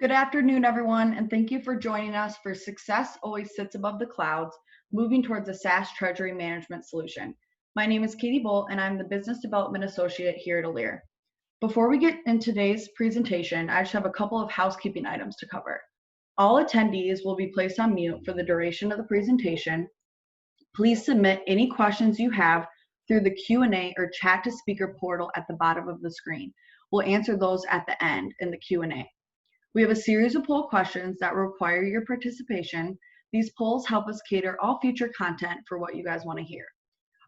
Good afternoon, everyone, and thank you for joining us for Success Always Sits Above the Clouds, moving towards a SaaS treasury management solution. My name is Katie Bolt, and I'm the Business Development Associate here at Alere. Before we get into today's presentation, I just have a couple of housekeeping items to cover. All attendees will be placed on mute for the duration of the presentation. Please submit any questions you have through the Q&A or chat to speaker portal at the bottom of the screen. We'll answer those at the end in the Q&A. We have a series of poll questions that require your participation. These polls help us cater all future content for what you guys want to hear.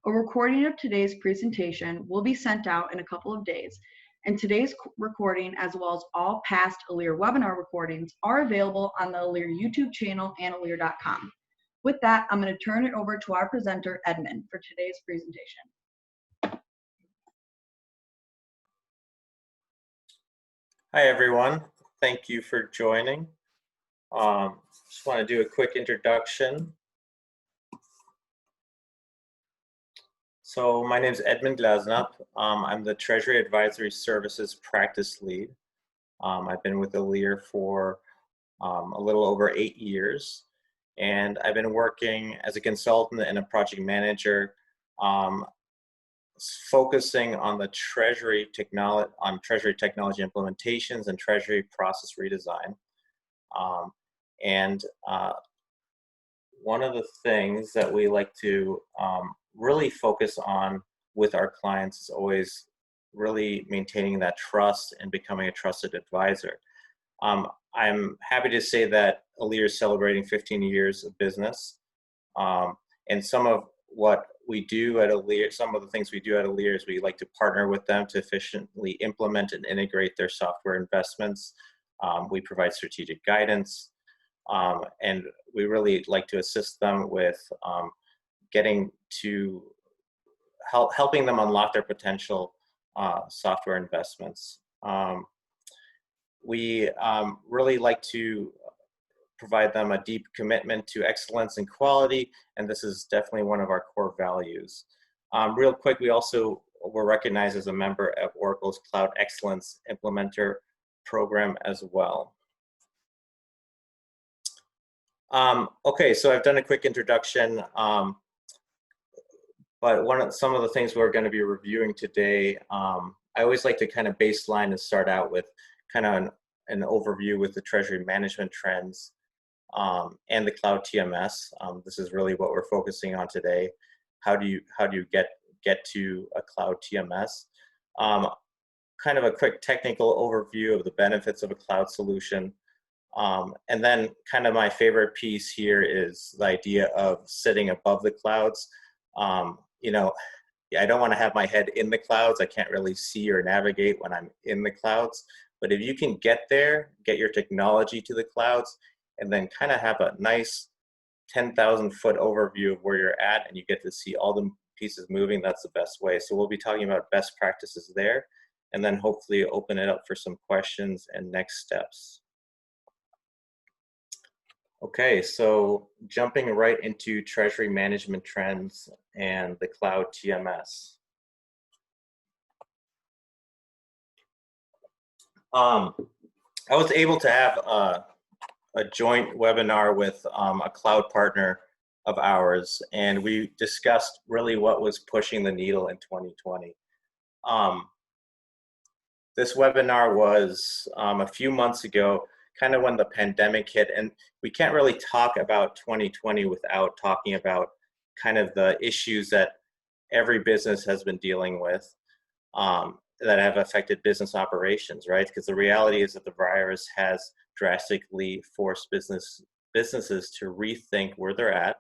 A recording of today's presentation will be sent out in a couple of days, and today's recording, as well as all past Alere webinar recordings, are available on the Alere YouTube channel and alere.com. With that, I'm going to turn it over to our presenter, Edmund, for today's presentation. Hi, everyone. Thank you for joining. Just want to do a quick introduction. So my name is Edmund Glasnup. I'm the Treasury Advisory Services Practice Lead. I've been with Alere for a little over 8 years, and I've been working as a consultant and a project manager, focusing on the treasury technology implementations and treasury process redesign. One of the things that we like to really focus on with our clients is always really maintaining that trust and becoming a trusted advisor. I'm happy to say that Alere is celebrating 15 years of business, and some of what we do at Alere, some of the things we do at Alere is we like to partner with them to efficiently implement and integrate their software investments. We provide strategic guidance, and we really like to assist them with getting to helping them unlock their potential software investments. We really like to provide them a deep commitment to excellence and quality, and this is definitely one of our core values. Real quick, we also were recognized as a member of Oracle's Cloud Excellence Implementer program as well. Okay, so I've done a quick introduction, but some of the things we're going to be reviewing today, I always like to kind of baseline and start out with kind of an overview with the treasury management trends and the Cloud TMS. This is really what we're focusing on today. How do you get to a Cloud TMS? Kind of a quick technical overview of the benefits of a cloud solution. And then kind of my favorite piece here is the idea of sitting above the clouds. You know, I don't want to have my head in the clouds. I can't really see or navigate when I'm in the clouds. But if you can get there, get your technology to the clouds, and then kind of have a nice 10,000-foot overview of where you're at, and you get to see all the pieces moving, that's the best way. So we'll be talking about best practices there, and then hopefully open it up for some questions and next steps. Okay, so jumping right into treasury management trends and the Cloud TMS. I was able to have a joint webinar with a cloud partner of ours, and we discussed really what was pushing the needle in 2020. This webinar was a few months ago, kind of when the pandemic hit, and we can't really talk about 2020 without talking about kind of the issues that every business has been dealing with that have affected business operations, right? Because the reality is that the virus has drastically forced businesses to rethink where they're at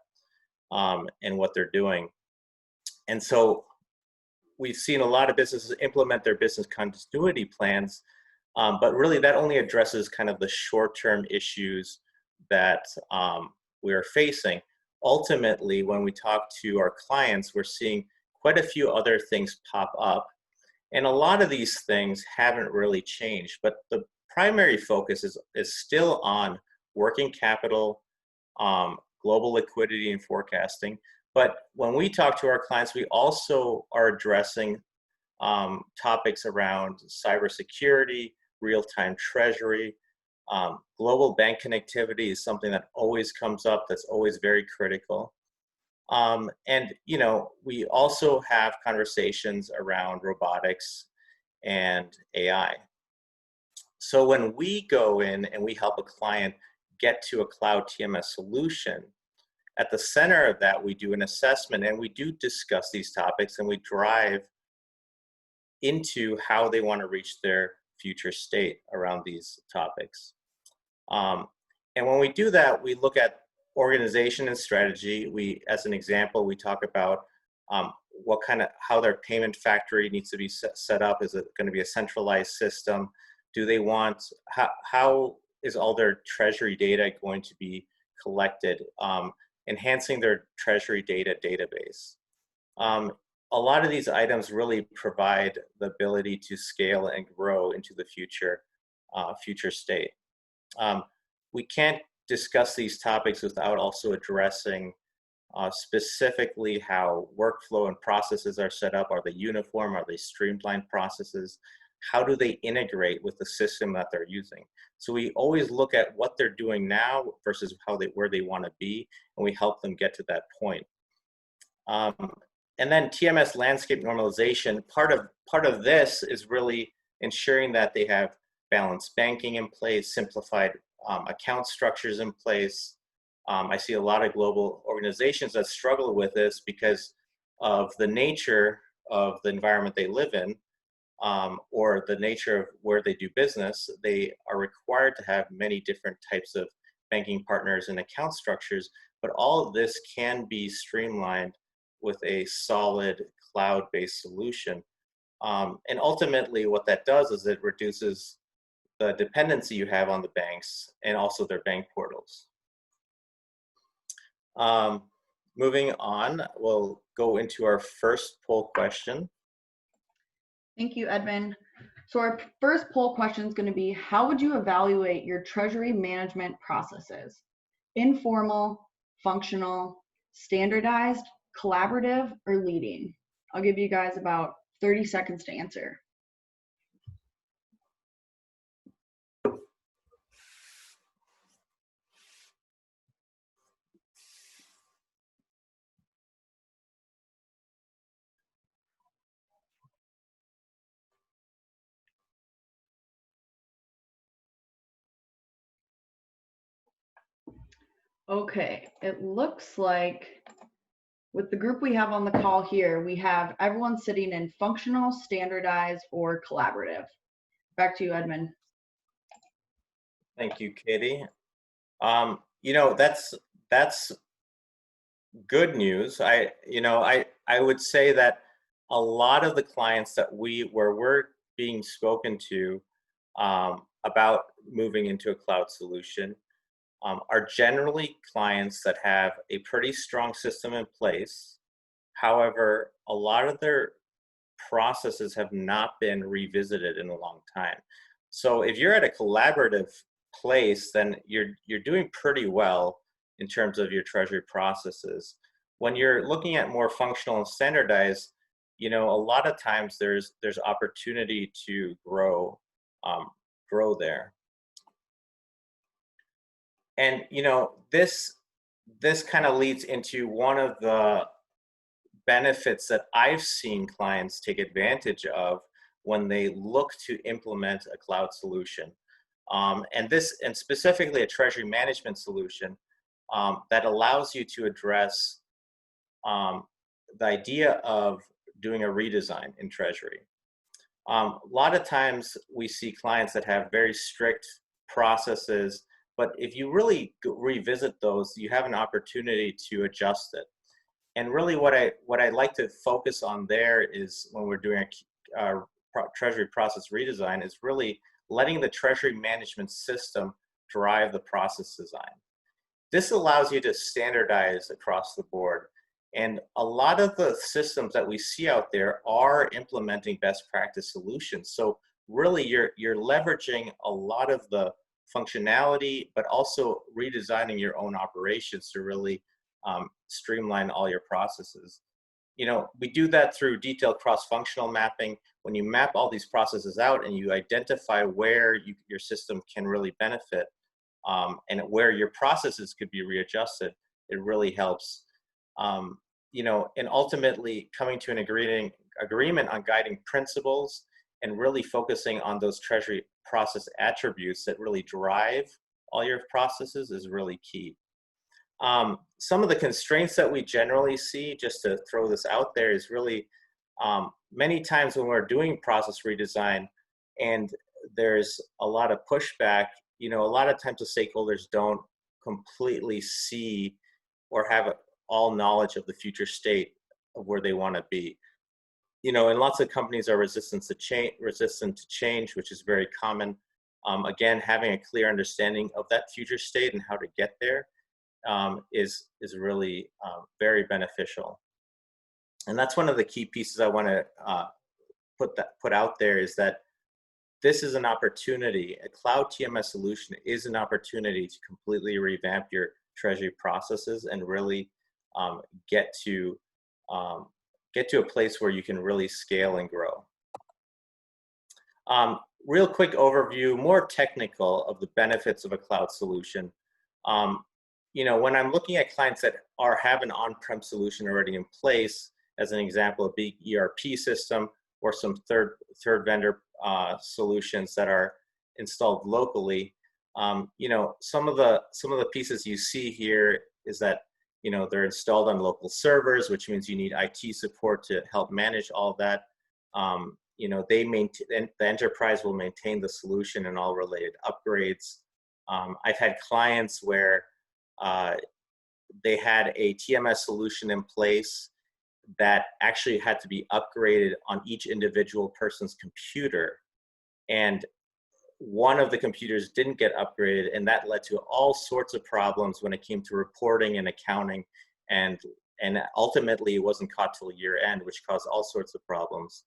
and what they're doing. And so we've seen a lot of businesses implement their business continuity plans, but really that only addresses kind of the short-term issues that we are facing. Ultimately, when we talk to our clients, we're seeing quite a few other things pop up. And a lot of these things haven't really changed, but the primary focus is still on working capital, global liquidity and forecasting. But when we talk to our clients, we also are addressing topics around cybersecurity, real-time treasury, Global bank connectivity is something that always comes up, that's always very critical. And we also have conversations around robotics and AI. So when we go in and we help a client get to a cloud TMS solution, at the center of that, we do an assessment and we do discuss these topics and we drive into how they want to reach their future state around these topics. And when we do that, we look at organization and strategy. As an example, we talk about how their payment factory needs to be set up. Is it going to be a centralized system? Do they want, how is all their treasury data going to be collected? Enhancing their treasury data database. A lot of these items really provide the ability to scale and grow into the future state. We can't discuss these topics without also addressing specifically how workflow and processes are set up. Are they uniform? Are they streamlined processes? How do they integrate with the system that they're using? So we always look at what they're doing now versus where they want to be, and we help them get to that point. And then TMS landscape normalization. Part of this is really ensuring that they have balanced banking in place, simplified account structures in place. I see a lot of global organizations that struggle with this because of the nature of the environment they live in, or the nature of where they do business. They are required to have many different types of banking partners and account structures, but all of this can be streamlined with a solid cloud-based solution. And ultimately what that does is it reduces the dependency you have on the banks and also their bank portals. Moving on, we'll go into our first poll question. Thank you, Edmund. So our first poll question is going to be, how would you evaluate your treasury management processes? Informal, functional, standardized, collaborative, or leading? I'll give you guys about 30 seconds to answer. Okay, it looks like with the group we have on the call here, we have everyone sitting in functional, standardized, or collaborative. Back to you, Edmund. Thank you, Katie. That's good news. I would say that a lot of the clients that we're being spoken to about moving into a cloud solution are generally clients that have a pretty strong system in place. However, a lot of their processes have not been revisited in a long time. So if you're at a collaborative place, then you're doing pretty well in terms of your treasury processes. When you're looking at more functional and standardized, a lot of times there's opportunity to grow there. And this kind of leads into one of the benefits that I've seen clients take advantage of when they look to implement a cloud solution. And specifically a treasury management solution that allows you to address the idea of doing a redesign in treasury. A lot of times we see clients that have very strict processes, but if you really revisit those, you have an opportunity to adjust it. And really what I like to focus on there is when we're doing a treasury process redesign is really letting the treasury management system drive the process design. This allows you to standardize across the board. And a lot of the systems that we see out there are implementing best practice solutions. So really you're leveraging a lot of the functionality, but also redesigning your own operations to really streamline all your processes. We do that through detailed cross-functional mapping. when you map all these processes out and you identify where your system can really benefit, and where your processes could be readjusted, it really helps. And ultimately coming to an agreement on guiding principles and really focusing on those treasury process attributes that really drive all your processes is really key. Some of the constraints that we generally see, just to throw this out there, is really many times when we're doing process redesign and there's a lot of pushback, a lot of times the stakeholders don't completely see or have all knowledge of the future state of where they want to be. And lots of companies are resistant to change, which is very common. Again, having a clear understanding of that future state and how to get there is really very beneficial. And that's one of the key pieces I want to put out there, is that this is an opportunity. A cloud TMS solution is an opportunity to completely revamp your treasury processes and really get to a place where you can really scale and grow. Real quick overview, more technical, of the benefits of a cloud solution. When I'm looking at clients that have an on-prem solution already in place, as an example, a big ERP system or some third vendor solutions that are installed locally, some of the pieces you see here is that they're installed on local servers, which means you need IT support to help manage all that. The enterprise will maintain the solution and all related upgrades. I've had clients where they had a TMS solution in place that actually had to be upgraded on each individual person's computer, and one of the computers didn't get upgraded, and that led to all sorts of problems when it came to reporting and accounting, and ultimately it wasn't caught till year end, which caused all sorts of problems.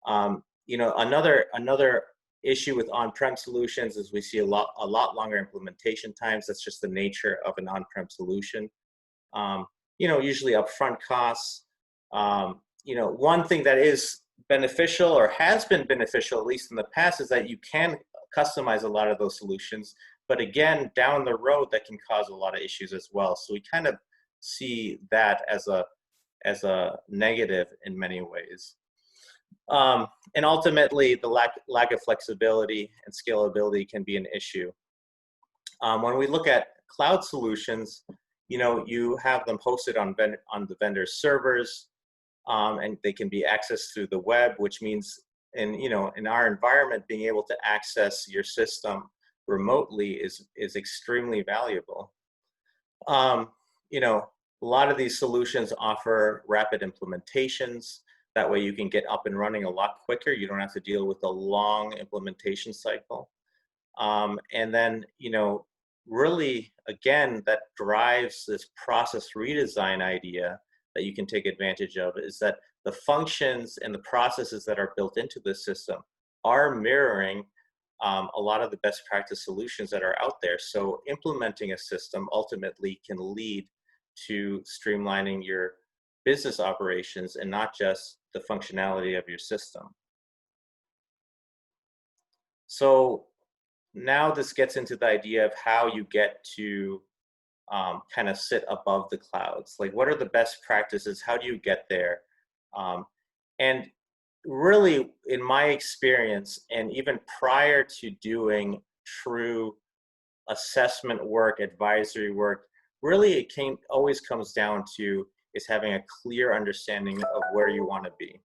Another issue with on-prem solutions is we see a lot longer implementation times. That's just the nature of an on-prem solution. Usually upfront costs. One thing that is beneficial, or has been beneficial, at least in the past, is that you can customize a lot of those solutions. But again, down the road, that can cause a lot of issues as well. So we kind of see that as a negative in many ways. And ultimately, the lack of flexibility and scalability can be an issue. When we look at cloud solutions, you have them hosted on the vendor's servers, and they can be accessed through the web, which means in our environment, being able to access your system remotely is extremely valuable. A lot of these solutions offer rapid implementations. That way you can get up and running a lot quicker. You don't have to deal with a long implementation cycle. And then, really, again, that drives this process redesign idea that you can take advantage of, is that the functions and the processes that are built into the system are mirroring a lot of the best practice solutions that are out there. So implementing a system ultimately can lead to streamlining your business operations and not just the functionality of your system. So now this gets into the idea of how you get to kind of sit above the clouds. Like, what are the best practices? How do you get there? And really, in my experience, and even prior to doing true assessment work, advisory work, really it always comes down to is having a clear understanding of where you want to be.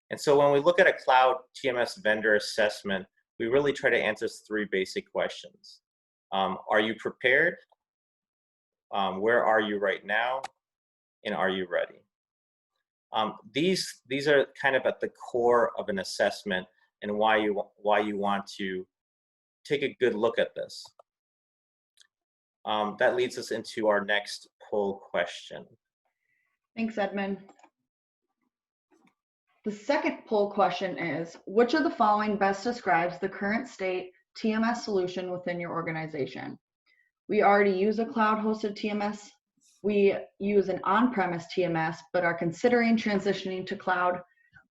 And so when we look at a cloud TMS vendor assessment, we really try to answer three basic questions. Are you prepared? Where are you right now? And are you ready? These are kind of at the core of an assessment, and why you want to take a good look at this. That leads us into our next poll question. Thanks, Edmund. The second poll question is, which of the following best describes the current state TMS solution within your organization? We already use a cloud-hosted TMS. We use an on-premise TMS, but are considering transitioning to cloud.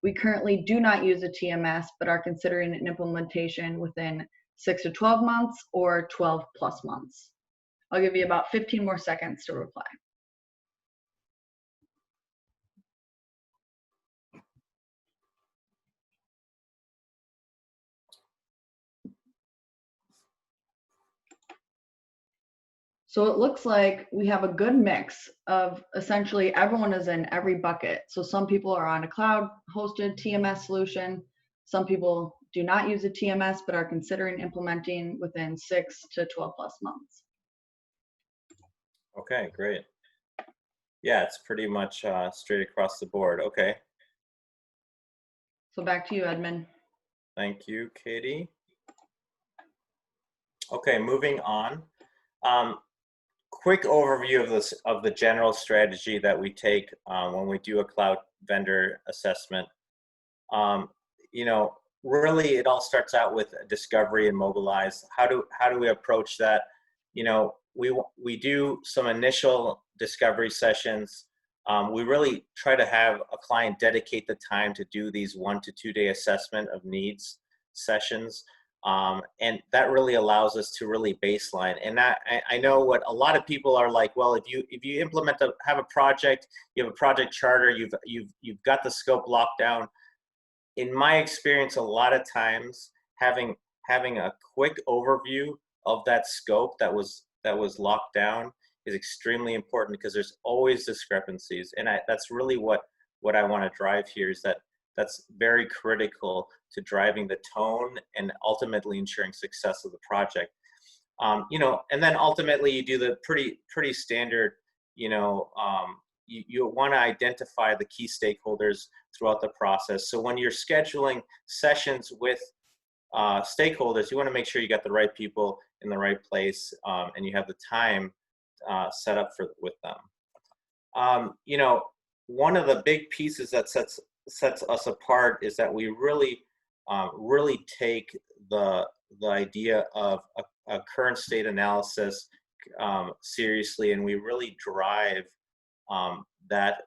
We currently do not use a TMS, but are considering an implementation within 6 to 12 months or 12 plus months. I'll give you about 15 more seconds to reply. So it looks like we have a good mix of essentially everyone is in every bucket. So some people are on a cloud hosted TMS solution. Some people do not use a TMS, but are considering implementing within 6 to 12 plus months. Okay, great. Yeah, it's pretty much straight across the board. Okay. So back to you, Edmund. Thank you, Katie. Okay, moving on. Quick overview of the general strategy that we take when we do a cloud vendor assessment. You know, really, it all starts out with discovery and mobilize. How do we approach that? You know, we do some initial discovery sessions. We really try to have a client dedicate the time to do these 1 to 2 day assessment of needs sessions. And that really allows us to really baseline. And I know what a lot of people are like, well, if you have a project, you have a project charter, you've got the scope locked down. In my experience, a lot of times having a quick overview of that scope that was locked down is extremely important, because there's always discrepancies. And that's really what I want to drive here, is that's very critical to driving the tone and ultimately ensuring success of the project. You know, and then ultimately you do the pretty standard, you know, you want to identify the key stakeholders throughout the process. So when you're scheduling sessions with stakeholders, you want to make sure you got the right people in the right place, and you have the time set up with them. You know, one of the big pieces that sets us apart is that we really take the idea of a current state analysis seriously, and we really drive that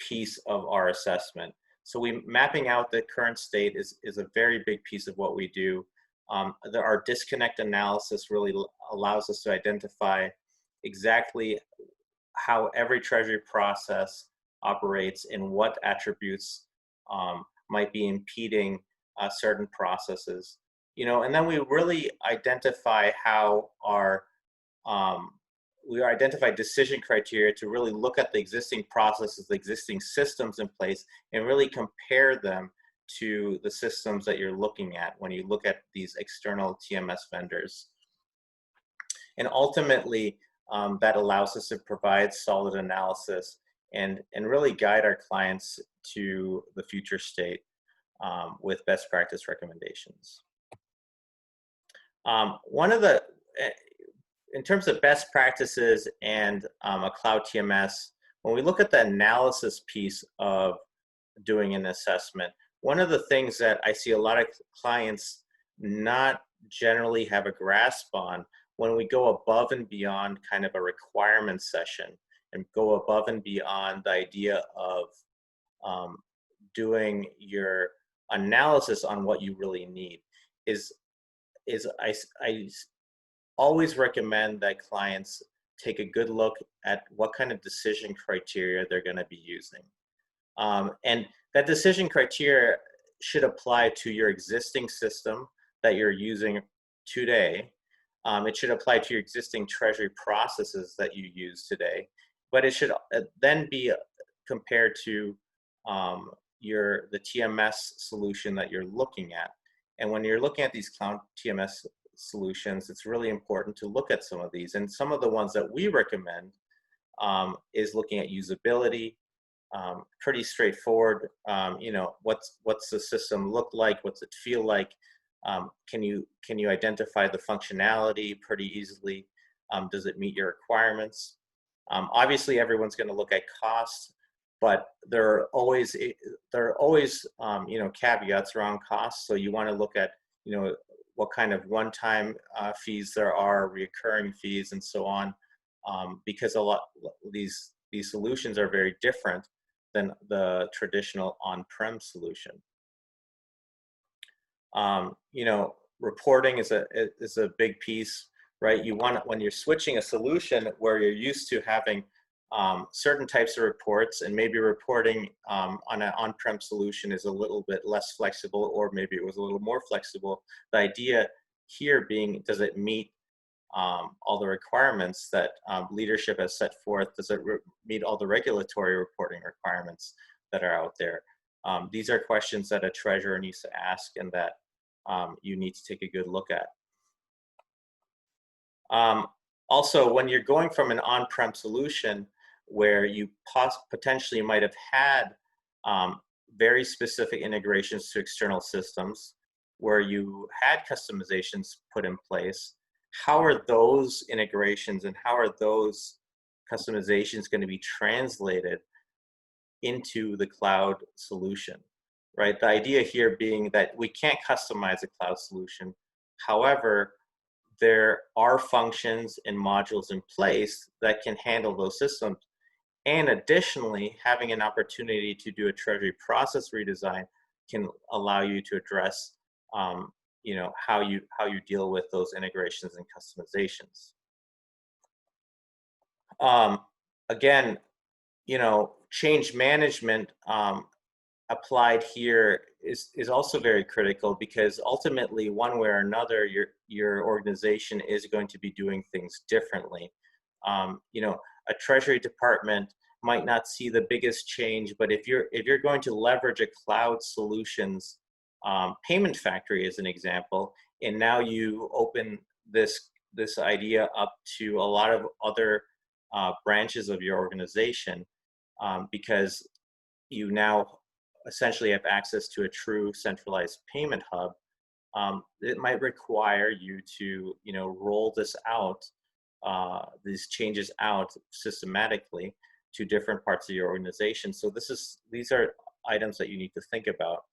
piece of our assessment. So mapping out the current state is a very big piece of what we do. Our disconnect analysis really allows us to identify exactly how every treasury process operates and what attributes might be impeding certain processes. You know, and then we really identify how we identify decision criteria to really look at the existing processes, the existing systems in place, and really compare them to the systems that you're looking at when you look at these external TMS vendors. And ultimately, that allows us to provide solid analysis and really guide our clients to the future state with best practice recommendations. In terms of best practices and a cloud TMS, when we look at the analysis piece of doing an assessment, one of the things that I see a lot of clients not generally have a grasp on, when we go above and beyond kind of a requirement session and go above and beyond the idea of doing your analysis on what you really need, is I always recommend that clients take a good look at what kind of decision criteria they're going to be using. And that decision criteria should apply to your existing system that you're using today. It should apply to your existing treasury processes that you use today, but it should then be compared to the TMS solution that you're looking at. And when you're looking at these cloud TMS solutions, it's really important to look at some of these. And some of the ones that we recommend is looking at usability. Pretty straightforward. You know, what's the system look like? What's it feel like? Can you identify the functionality pretty easily? Does it meet your requirements? Obviously, everyone's going to look at cost, but there are always you know, caveats around cost. So you want to look at, you know, what kind of one-time fees there are, recurring fees, and so on, because a lot these solutions are very different than the traditional on-prem solution. Reporting is a big piece, right? You want, when you're switching a solution where you're used to having certain types of reports, and maybe reporting on an on-prem solution is a little bit less flexible, or maybe it was a little more flexible. The idea here being, does it meet all the requirements that leadership has set forth? Does it meet all the regulatory reporting requirements that are out there? These are questions that a treasurer needs to ask, and that you need to take a good look at. Also, when you're going from an on-prem solution where you potentially might have had very specific integrations to external systems, where you had customizations put in place, how are those integrations and how are those customizations going to be translated into the cloud solution, right? The idea here being that we can't customize a cloud solution. However, there are functions and modules in place that can handle those systems. And additionally, having an opportunity to do a treasury process redesign can allow you to address how you deal with those integrations and customizations. Again, change management applied here is also very critical, because ultimately, one way or another, your organization is going to be doing things differently. A treasury department might not see the biggest change, but if you're going to leverage a cloud solutions payment factory as an example, and now you open this idea up to a lot of other branches of your organization, because you now essentially have access to a true centralized payment hub, it might require you to roll this out, these changes out systematically to different parts of your organization. So these are items that you need to think about.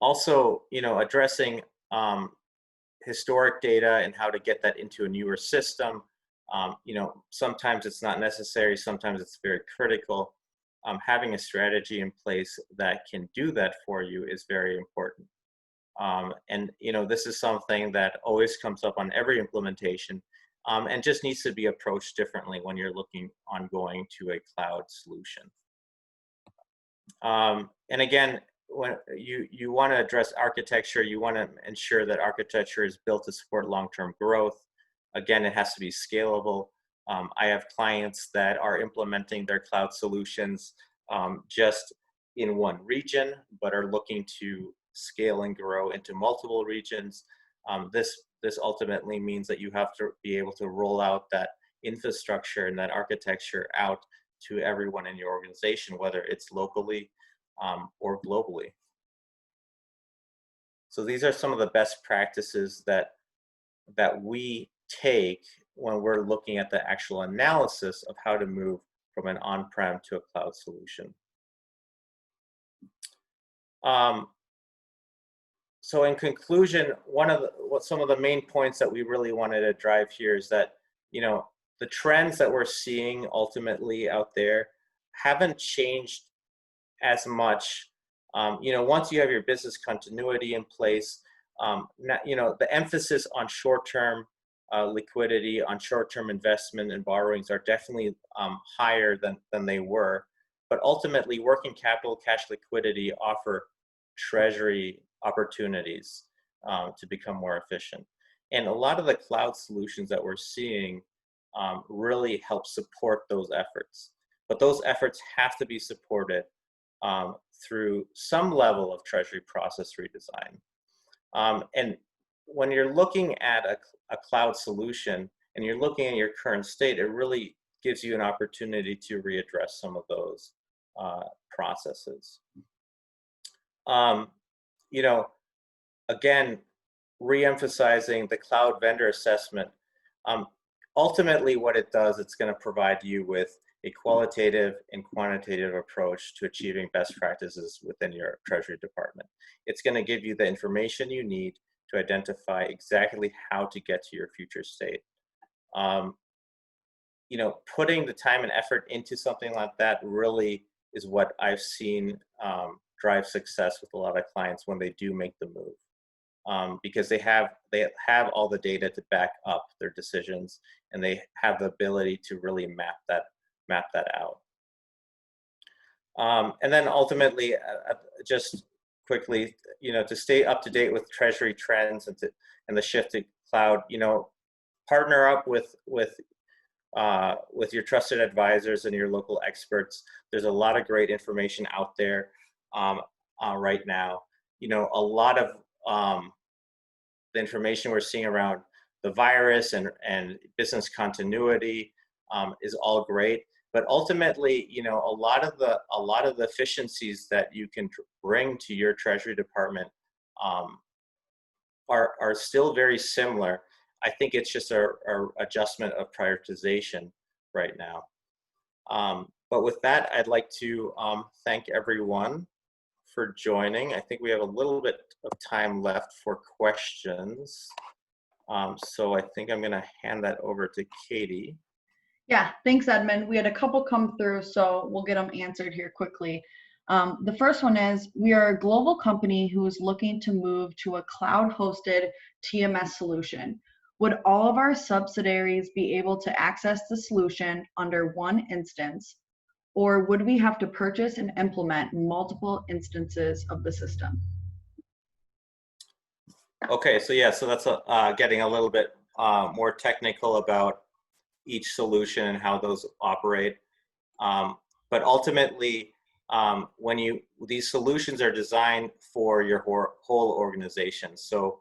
Also, addressing historic data and how to get that into a newer system. Sometimes it's not necessary, sometimes it's very critical. Having a strategy in place that can do that for you is very important. And this is something that always comes up on every implementation, and just needs to be approached differently when you're looking on going to a cloud solution. And again, when you want to address architecture, you want to ensure that architecture is built to support long-term growth. Again, it has to be scalable. I have clients that are implementing their cloud solutions just in one region, but are looking to scale and grow into multiple regions. This ultimately means that you have to be able to roll out that infrastructure and that architecture out to everyone in your organization, whether it's locally or globally. So these are some of the best practices that we take when we're looking at the actual analysis of how to move from an on-prem to a cloud solution. So in conclusion, some of the main points that we really wanted to drive here is that, the trends that we're seeing ultimately out there haven't changed as much. Once you have your business continuity in place, the emphasis on short-term liquidity, on short-term investment and borrowings are definitely higher than they were. But ultimately, working capital, cash liquidity offer treasury opportunities to become more efficient. And a lot of the cloud solutions that we're seeing really help support those efforts. But those efforts have to be supported through some level of treasury process redesign. And when you're looking at a cloud solution and you're looking at your current state, it really gives you an opportunity to readdress some of those processes. Again, re-emphasizing the cloud vendor assessment. Ultimately, what it does, it's going to provide you with a qualitative and quantitative approach to achieving best practices within your treasury department. It's going to give you the information you need to identify exactly how to get to your future state. putting the time and effort into something like that really is what I've seen drive success with a lot of clients when they do make the move, because they have all the data to back up their decisions, and they have the ability to really map that out. And then ultimately, just quickly, to stay up to date with Treasury trends and the shift to cloud, partner up with your trusted advisors and your local experts. There's a lot of great information out there right now. A lot of the information we're seeing around the virus and business continuity is all great. But ultimately, a lot of the efficiencies that you can bring to your Treasury department are still very similar. I think it's just a adjustment of prioritization right now. But with that, I'd like to thank everyone for joining. I think we have a little bit of time left for questions. So I think I'm going to hand that over to Katie. Yeah, thanks, Edmund. We had a couple come through, so we'll get them answered here quickly. The first one is, we are a global company who is looking to move to a cloud-hosted TMS solution. Would all of our subsidiaries be able to access the solution under one instance, or would we have to purchase and implement multiple instances of the system? Okay, so yeah, so that's getting a little bit more technical about each solution and how those operate. But ultimately, these solutions are designed for your whole organization. So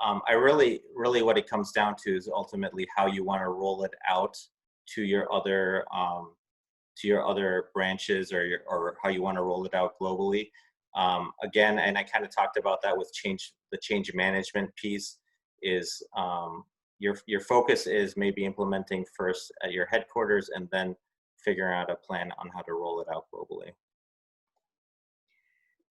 I really what it comes down to is ultimately how you want to roll it out to your other branches, or how you want to roll it out globally. Again, and I kind of talked about that with the change management piece is your focus is maybe implementing first at your headquarters and then figuring out a plan on how to roll it out globally.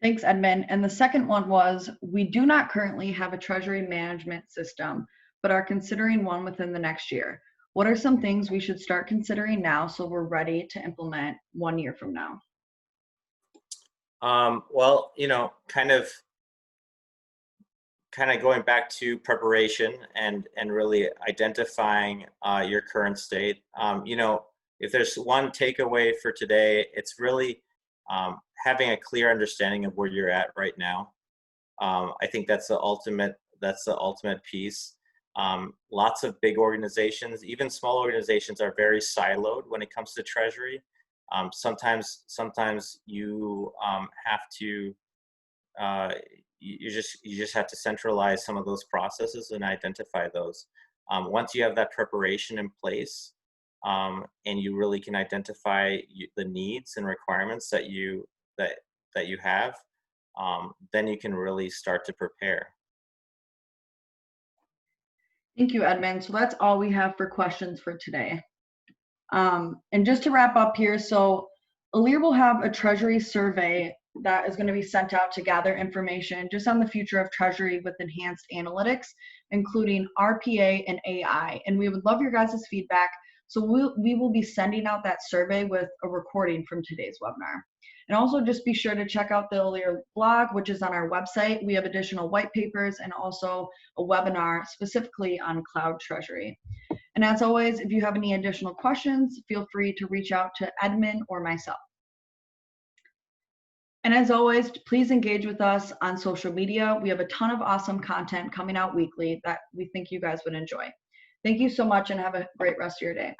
Thanks, Edmund. And the second one was, we do not currently have a treasury management system, but are considering one within the next year. What are some things we should start considering now so we're ready to implement 1 year from now? Well, kind of going back to preparation and really identifying your current state. If there's one takeaway for today, it's really having a clear understanding of where you're at right now. I think that's the ultimate piece. Lots of big organizations, even small organizations, are very siloed when it comes to Treasury. Sometimes you have to you just have to centralize some of those processes and identify those. Once you have that preparation in place, and you really can identify the needs and requirements that you have, then you can really start to prepare. Thank you, Edmund. So that's all we have for questions for today. And just to wrap up here, so Alir will have a Treasury survey that is going to be sent out to gather information just on the future of Treasury with enhanced analytics, including RPA and AI. And we would love your guys' feedback. So we will be sending out that survey with a recording from today's webinar. And also just be sure to check out the Alir blog, which is on our website. We have additional white papers and also a webinar specifically on cloud treasury. And as always, if you have any additional questions, feel free to reach out to Edmund or myself. And as always, please engage with us on social media. We have a ton of awesome content coming out weekly that we think you guys would enjoy. Thank you so much and have a great rest of your day.